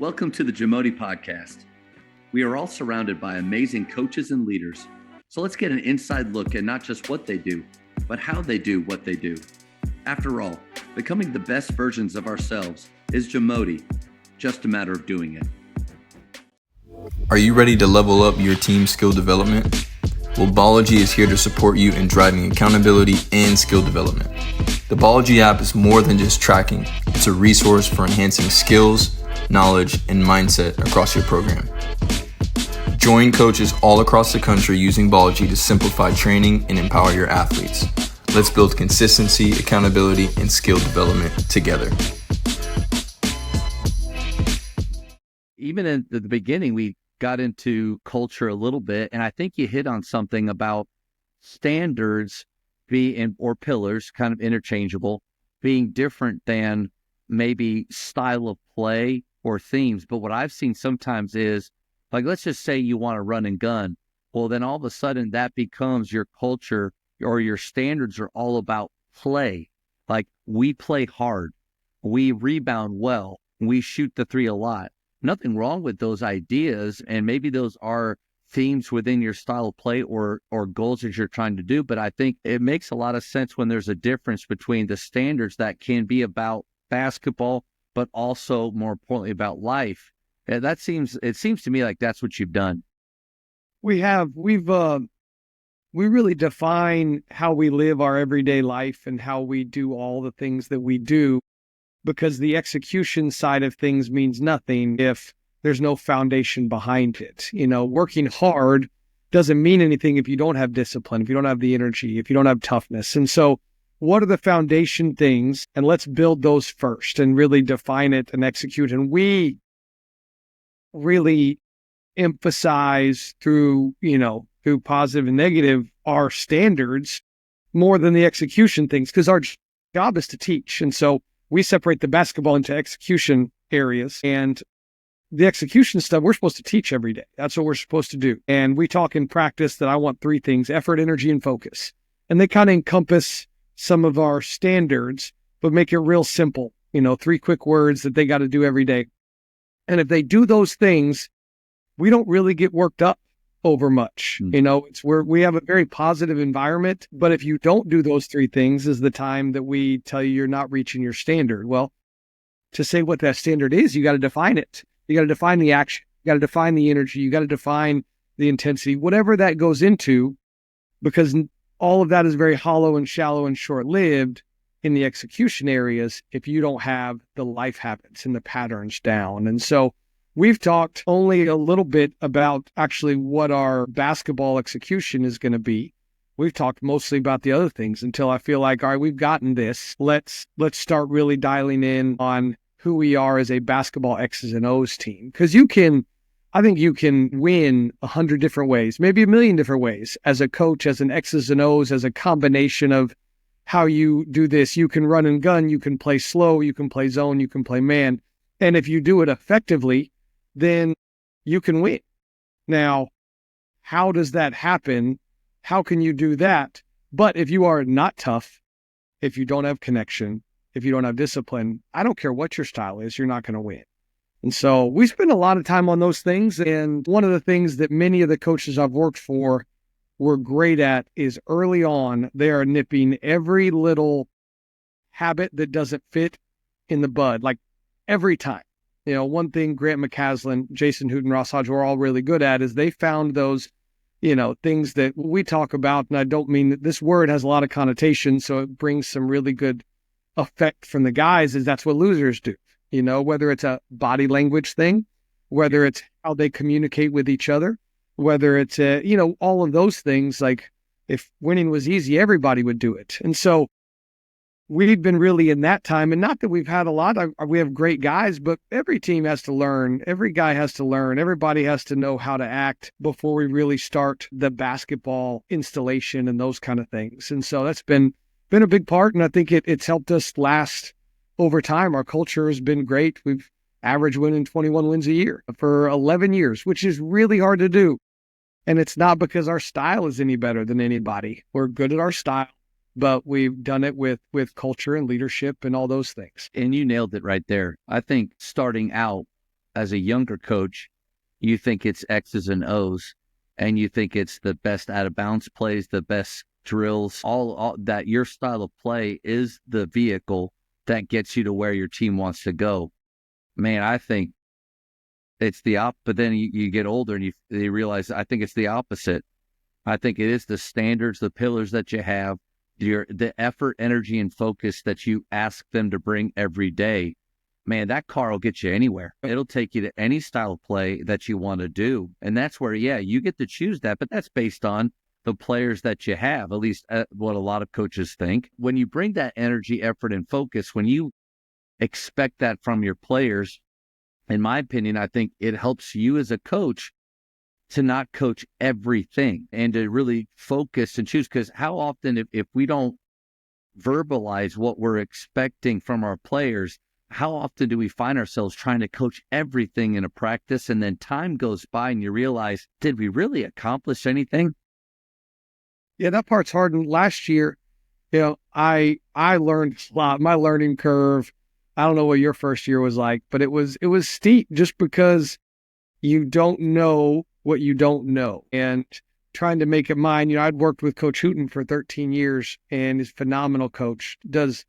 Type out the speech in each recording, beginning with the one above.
Welcome to the JAMODI podcast. We are all surrounded by amazing coaches and leaders. So let's get an inside look at not just what they do, but how they do what they do. After all, becoming the best versions of ourselves is JAMODI, just a matter of doing it. Are you ready to level up your team skill development? Well, Bology is here to support you in driving accountability and skill development. The Bology app is more than just tracking. It's a resource for enhancing skills, knowledge, and mindset across your program. Join coaches all across the country using Bology to simplify training and empower your athletes. Let's build consistency, accountability, and skill development together. Even at the beginning, we got into culture a little bit, and I think you hit on something about standards being, or pillars, kind of interchangeable, being different than maybe style of play or themes. But what I've seen sometimes is, like, let's just say you want to run and gun. Well, then all of a sudden that becomes your culture, or your standards are all about play. Like, we play hard, we rebound well, we shoot the three a lot. Nothing wrong with those ideas, and maybe those are themes within your style of play or goals that you're trying to do. But I think it makes a lot of sense when there's a difference between the standards that can be about basketball, but also more importantly about life. And it seems to me like that's what you've done. We really define how we live our everyday life and how we do all the things that we do, because the execution side of things means nothing if there's no foundation behind it. You know, working hard doesn't mean anything if you don't have discipline, if you don't have the energy, if you don't have toughness. And so what are the foundation things? And let's build those first and really define it and execute. And we really emphasize through positive and negative, our standards more than the execution things, because our job is to teach. And so we separate the basketball into execution areas, and the execution stuff we're supposed to teach every day. That's what we're supposed to do. And we talk in practice that I want three things: effort, energy, and focus. And they kind of encompass some of our standards, but make it real simple. 3 quick words that they got to do every day. And if they do those things, we don't really get worked up over much. We have a very positive environment, but if you don't do those 3 things is the time that we tell you you're not reaching your standard. Well, to say what that standard is, you got to define it. You got to define the action. You got to define the energy. You got to define the intensity, whatever that goes into, because all of that is very hollow and shallow and short-lived in the execution areas if you don't have the life habits and the patterns down. And so we've talked only a little bit about actually what our basketball execution is going to be. We've talked mostly about the other things until I feel like, all right, we've gotten this. Let's start really dialing in on who we are as a basketball X's and O's team. Because I think you can win 100 different ways, maybe 1,000,000 different ways as a coach, as an X's and O's, as a combination of how you do this. You can run and gun, you can play slow, you can play zone, you can play man. And if you do it effectively, then you can win. Now, how does that happen? How can you do that? But if you are not tough, if you don't have connection, if you don't have discipline, I don't care what your style is, you're not going to win. And so we spend a lot of time on those things. And one of the things that many of the coaches I've worked for were great at is early on, they are nipping every little habit that doesn't fit in the bud, like every time. One thing Grant McCaslin, Jason Hoot, and Ross Hodge were all really good at is they found those, things that we talk about. And I don't mean that this word has a lot of connotation, so it brings some really good effect from the guys, is that's what losers do. Whether it's a body language thing, whether it's how they communicate with each other, whether it's, all of those things. Like, if winning was easy, everybody would do it. And so we've been really in that time, and not that we've had a lot, we have great guys, but every team has to learn, every guy has to learn, everybody has to know how to act before we really start the basketball installation and those kind of things. And so that's been a big part, and I think it's helped us last over time. Our culture has been great. We've averaged winning 21 wins a year for 11 years, which is really hard to do. And it's not because our style is any better than anybody. We're good at our style, but we've done it with culture and leadership and all those things. And you nailed it right there. I think starting out, as a younger coach, you think it's X's and O's, and you think it's the best out of bounds plays, the best drills, all that your style of play is the vehicle that gets you to where your team wants to go. Man, I think it's the but then you get older and you realize I think it's the opposite. I think it is the standards, the pillars that you have, the effort, energy, and focus that you ask them to bring every day. Man, that car will get you anywhere. It'll take you to any style of play that you want to do. And that's where, yeah, you get to choose that, but that's based on the players that you have, at least what a lot of coaches think. When you bring that energy, effort, and focus, when you expect that from your players, in my opinion, I think it helps you as a coach to not coach everything and to really focus and choose. Because how often, if we don't verbalize what we're expecting from our players, how often do we find ourselves trying to coach everything in a practice, and then time goes by and you realize, did we really accomplish anything? Yeah, that part's hard. And last year, I learned a lot. My learning curve, I don't know what your first year was like, but it was steep just because you don't know what you don't know. And trying to make it mine, I'd worked with Coach Hooten for 13 years, and he's a phenomenal coach, does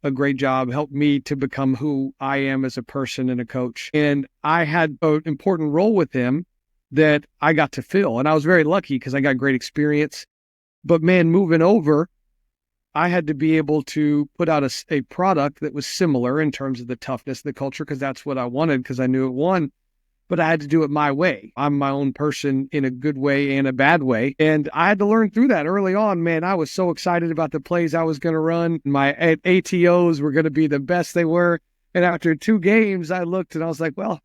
a great job, helped me to become who I am as a person and a coach. And I had an important role with him that I got to fill. And I was very lucky because I got great experience. But man, moving over, I had to be able to put out a product that was similar in terms of the toughness, the culture, because that's what I wanted, because I knew it won. But I had to do it my way. I'm my own person in a good way and a bad way. And I had to learn through that early on. Man, I was so excited about the plays I was going to run. My ATOs were going to be the best they were. And after 2 games, I looked and I was like, well,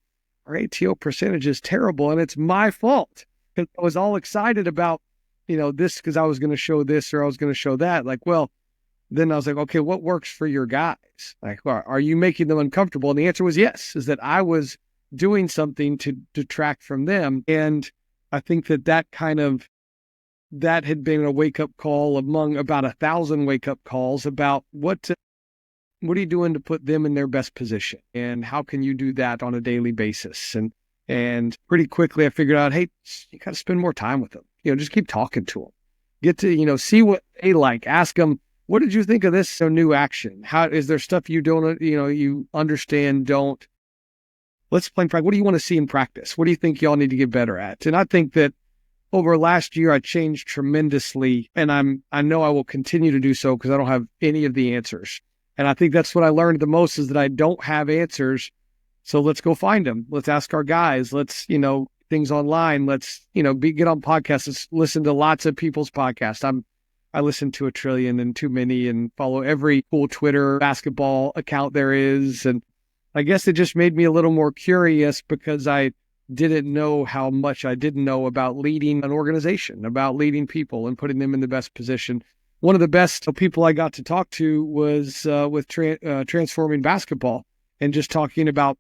our ATO percentage is terrible and it's my fault. I was all excited about, this because I was going to show this or I was going to show that. Like, well, then I was like, okay, what works for your guys? Like, are you making them uncomfortable? And the answer was yes, is that I was doing something to detract from them. And I think that had been a wake-up call among about 1,000 wake-up calls about what are you doing to put them in their best position? And how can you do that on a daily basis? And pretty quickly I figured out, hey, you got to spend more time with them. Just keep talking to them. Get to, see what they like. Ask them, what did you think of this new action? How is there stuff you don't, you understand, don't? Let's play in practice. What do you want to see in practice? What do you think y'all need to get better at? And I think that over last year, I changed tremendously, and I know I will continue to do so because I don't have any of the answers. And I think that's what I learned the most, is that I don't have answers. So let's go find them. Let's ask our guys. Let's, things online. Let's, get on podcasts. Let's listen to lots of people's podcasts. I listen to 1 trillion and too many, and follow every cool Twitter basketball account there is. And I guess it just made me a little more curious because I didn't know how much I didn't know about leading an organization, about leading people and putting them in the best position. One of the best people I got to talk to was with Transforming Basketball, and just talking about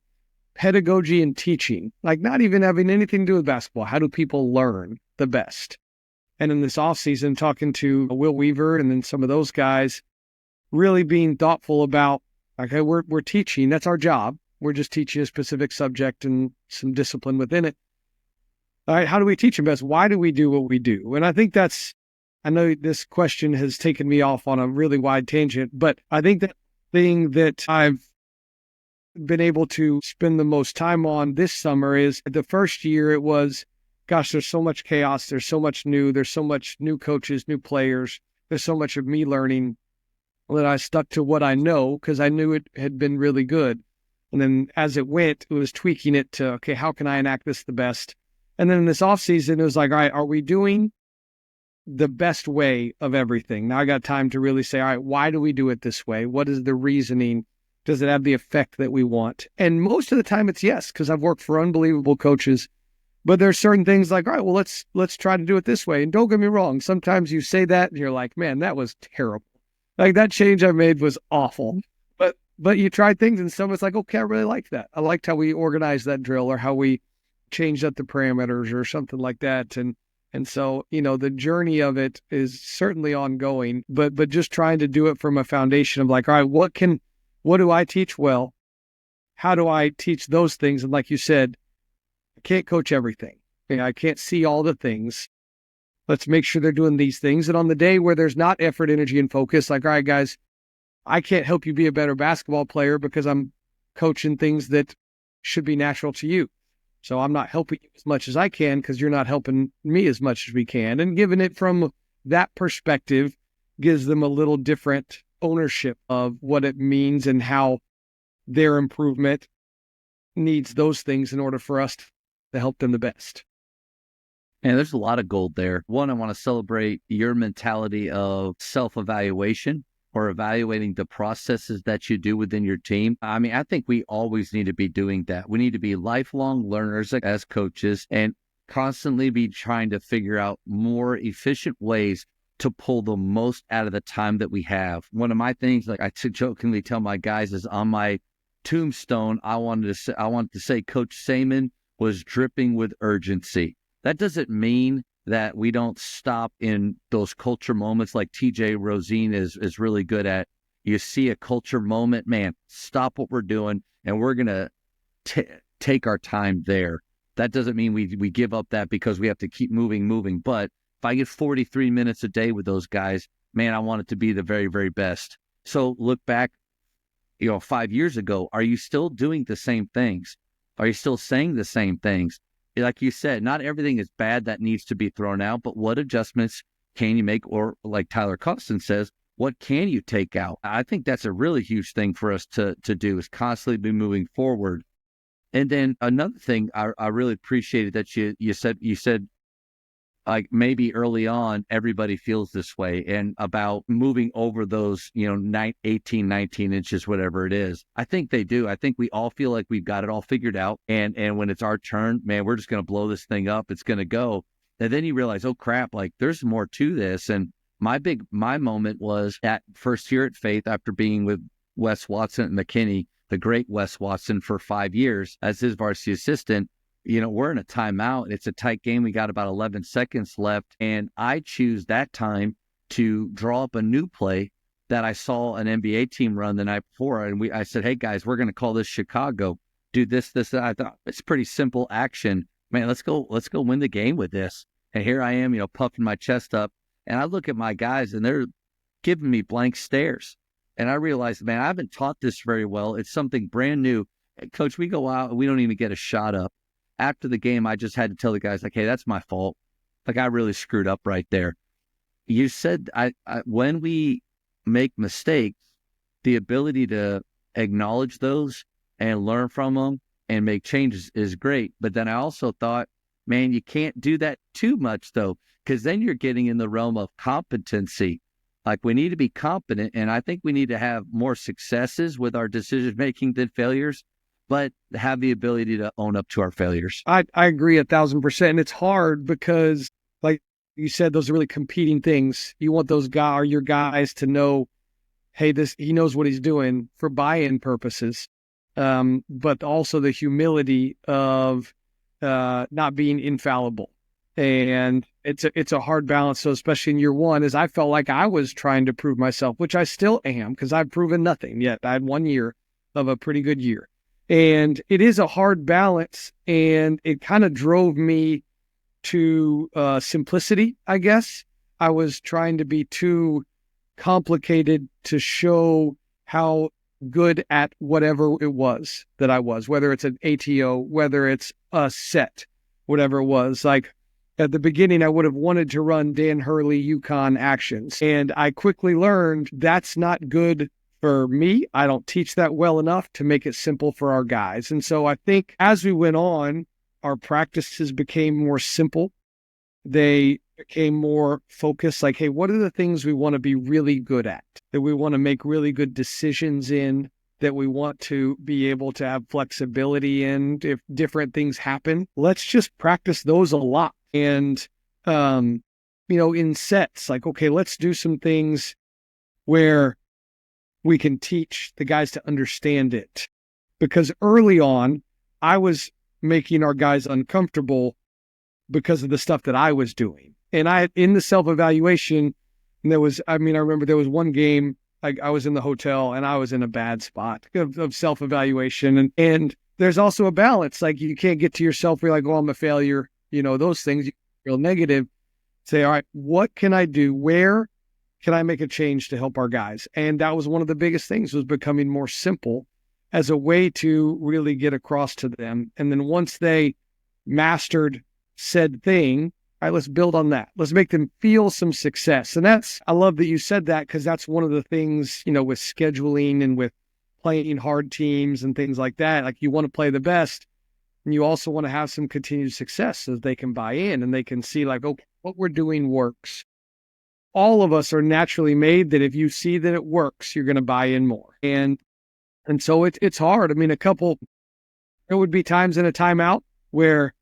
pedagogy and teaching, like not even having anything to do with basketball. How do people learn the best? And in this off season, talking to Will Weaver and then some of those guys, really being thoughtful about, okay, we're teaching. That's our job. We're just teaching a specific subject and some discipline within it. All right, how do we teach them best? Why do we do what we do? And I think I know this question has taken me off on a really wide tangent, but I think that thing that I've been able to spend the most time on this summer is the first year it was, gosh, there's so much chaos. There's so much new. There's so much new coaches, new players. There's so much of me learning that I stuck to what I know because I knew it had been really good. And then as it went, it was tweaking it to, okay, how can I enact this the best? And then in this off season, it was like, all right, are we doing the best way of everything? Now I got time to really say, all right, why do we do it this way? What is the reasoning? Does it have the effect that we want? And most of the time it's yes, because I've worked for unbelievable coaches. But there's certain things like, all right, well, let's try to do it this way. And don't get me wrong. Sometimes you say that and you're like, man, that was terrible. Like that change I made was awful. But you try things and someone's like, okay, I really like that. I liked how we organized that drill or how we changed up the parameters or something like that. And so, the journey of it is certainly ongoing, but just trying to do it from a foundation of like, all right, what do I teach well? how do I teach those things? And like you said, I can't coach everything. I can't see all the things. Let's make sure they're doing these things. And on the day where there's not effort, energy, and focus, like, all right, guys, I can't help you be a better basketball player because I'm coaching things that should be natural to you. So I'm not helping you as much as I can because you're not helping me as much as we can. And giving it from that perspective gives them a little different ownership of what it means and how their improvement needs those things in order for us to help them the best. And there's a lot of gold there. One, I want to celebrate your mentality of self-evaluation or evaluating the processes that you do within your team. I mean, I think we always need to be doing that. We need to be lifelong learners as coaches and constantly be trying to figure out more efficient ways to pull the most out of the time that we have. One of my things, like I jokingly tell my guys, is on my tombstone, I wanted to say Coach Saman was dripping with urgency. That doesn't mean that we don't stop in those culture moments like TJ Rosine is really good at. You see a culture moment, man, stop what we're doing, and we're going to take our time there. That doesn't mean we give up that because we have to keep moving. But if I get 43 minutes a day with those guys, man, I want it to be the very, very best. So look back, 5 years ago, are you still doing the same things? Are you still saying the same things? Like you said, not everything is bad that needs to be thrown out, but what adjustments can you make? Or like Tyler Costin says, what can you take out? I think that's a really huge thing for us to do, is constantly be moving forward. And then another thing I really appreciated that you said, like maybe early on, everybody feels this way, and about moving over those, 18, 19 inches, whatever it is. I think they do. I think we all feel like we've got it all figured out. And when it's our turn, man, we're just going to blow this thing up. It's going to go. And then you realize, oh crap, like there's more to this. And my moment was at first year at Faith, after being with Wes Watson at McKinney, the great Wes Watson, for 5 years as his varsity assistant. We're in a timeout. It's a tight game. We got about 11 seconds left. And I choose that time to draw up a new play that I saw an NBA team run the night before. And I said, hey guys, we're going to call this Chicago. Do this. I thought it's pretty simple action. Man, let's go win the game with this. And here I am, puffing my chest up. And I look at my guys and they're giving me blank stares. And I realized, man, I haven't taught this very well. It's something brand new. Hey, Coach, we go out and we don't even get a shot up. After the game, I just had to tell the guys, like, hey, that's my fault. Like, I really screwed up right there. You said when we make mistakes, the ability to acknowledge those and learn from them and make changes is great. But then I also thought, man, you can't do that too much, though, because then you're getting in the realm of competency. Like, we need to be competent, and I think we need to have more successes with our decision-making than failures, but have the ability to own up to our failures. I agree 1,000%. And it's hard because, like you said, those are really competing things. You want those your guys to know, hey, he knows what he's doing for buy-in purposes, but also the humility of not being infallible. And it's a hard balance. So especially in year one, as I felt like I was trying to prove myself, which I still am, because I've proven nothing yet. I had 1 year of a pretty good year. And it is a hard balance, and it kind of drove me to simplicity, I guess. I was trying to be too complicated to show how good at whatever it was that I was, whether it's an ATO, whether it's a set, whatever it was. Like at the beginning, I would have wanted to run Dan Hurley UConn actions, and I quickly learned that's not good for me. I don't teach that well enough to make it simple for our guys. And so I think as we went on, our practices became more simple. They became more focused, like, hey, what are the things we want to be really good at, that we want to make really good decisions in, that we want to be able to have flexibility in if different things happen? Let's just practice those a lot. And, in sets, like, okay, let's do some things where we can teach the guys to understand it. Because early on, I was making our guys uncomfortable because of the stuff that I was doing. And in the self-evaluation, I remember there was one game like I was in the hotel and I was in a bad spot of self-evaluation. And there's also a balance. Like you can't get to yourself where you're like, oh, I'm a failure. Those things you feel negative. Say, all right, what can I do? Where can I make a change to help our guys? And that was one of the biggest things, was becoming more simple as a way to really get across to them. And then once they mastered said thing, all right, let's build on that. Let's make them feel some success. And I love that you said that, because that's one of the things, with scheduling and with playing hard teams and things like that. Like you want to play the best, and you also want to have some continued success so that they can buy in and they can see like, okay, what we're doing works. All of us are naturally made that if you see that it works, you're going to buy in more. And so it's hard. I mean, there would be times in a timeout where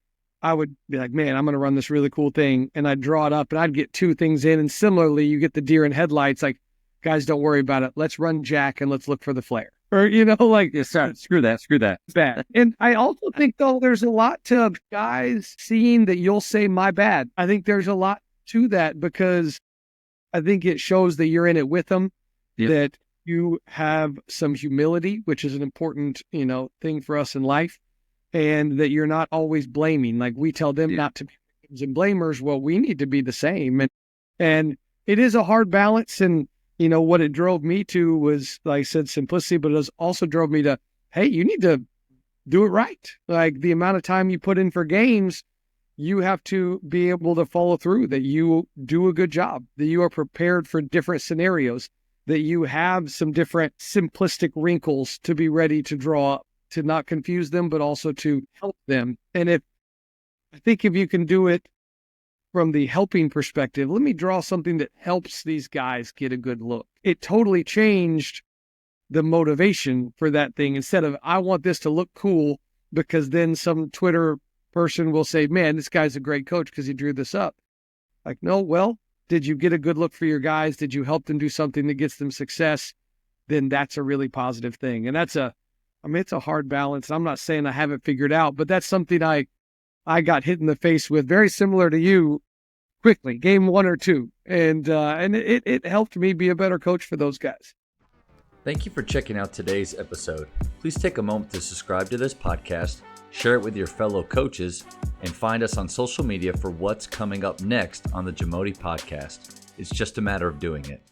I would be like, man, I'm going to run this really cool thing. And I'd draw it up and I'd get 2 things in. And similarly, you get the deer in headlights, like, guys, don't worry about it. Let's run jack and let's look for the flare. Or, like, Screw that. bad. And I also think, though, there's a lot to guys seeing that you'll say, my bad. I think there's a lot to that, because I think it shows that you're in it with them, that you have some humility, which is an important, thing for us in life, and that you're not always blaming. Like we tell them not to be victims and blamers. Well, we need to be the same. And it is a hard balance. And, what it drove me to was, like I said, simplicity, but it also drove me to, hey, you need to do it right. Like the amount of time you put in for games, you have to be able to follow through, that you do a good job, that you are prepared for different scenarios, that you have some different simplistic wrinkles to be ready to draw up, to not confuse them, but also to help them. And I think if you can do it from the helping perspective, let me draw something that helps these guys get a good look. It totally changed the motivation for that thing. Instead of, I want this to look cool, because then some Twitter person will say, man, this guy's a great coach because he drew this up. Like, no, well, did you get a good look for your guys? Did you help them do something that gets them success? Then that's a really positive thing. And it's a hard balance. I'm not saying I have it figured out, but that's something I got hit in the face with, very similar to you, quickly, game 1 or 2. And it helped me be a better coach for those guys. Thank you for checking out today's episode. Please take a moment to subscribe to this podcast, share it with your fellow coaches, and find us on social media for what's coming up next on the JAMODI podcast. It's just a matter of doing it.